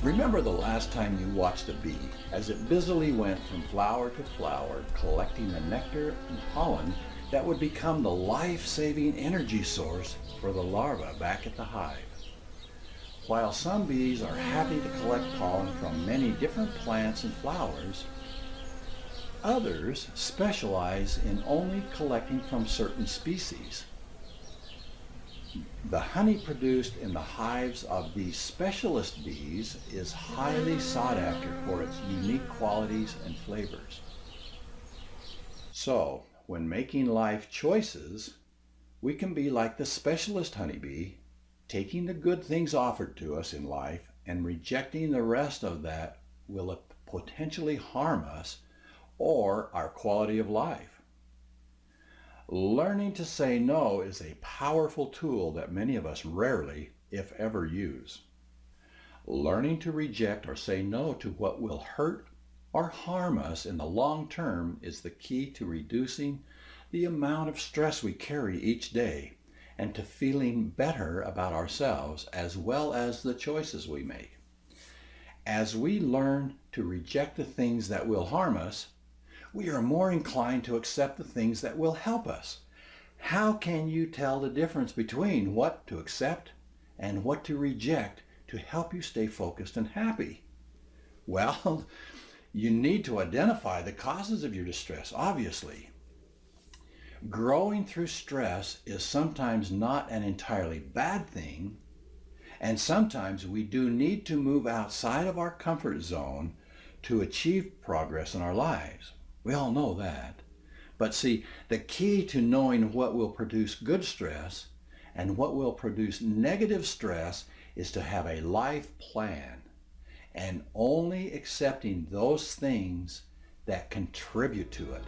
Remember the last time you watched a bee as it busily went from flower to flower, collecting the nectar and pollen that would become the life-saving energy source for the larva back at the hive. While some bees are happy to collect pollen from many different plants and flowers, others specialize in only collecting from certain species. The honey produced in the hives of these specialist bees is highly sought after for its unique qualities and flavors. So, when making life choices, we can be like the specialist honeybee, taking the good things offered to us in life and rejecting the rest of that will potentially harm us or our quality of life. Learning to say no is a powerful tool that many of us rarely, if ever, use. Learning to reject or say no to what will hurt or harm us in the long term is the key to reducing the amount of stress we carry each day and to feeling better about ourselves as well as the choices we make. As we learn to reject the things that will harm us, we are more inclined to accept the things that will help us. How can you tell the difference between what to accept and what to reject to help you stay focused and happy? Well, you need to identify the causes of your distress, obviously. Growing through stress is sometimes not an entirely bad thing, and sometimes we do need to move outside of our comfort zone to achieve progress in our lives. We all know that. But see, the key to knowing what will produce good stress and what will produce negative stress is to have a life plan and only accepting those things that contribute to it.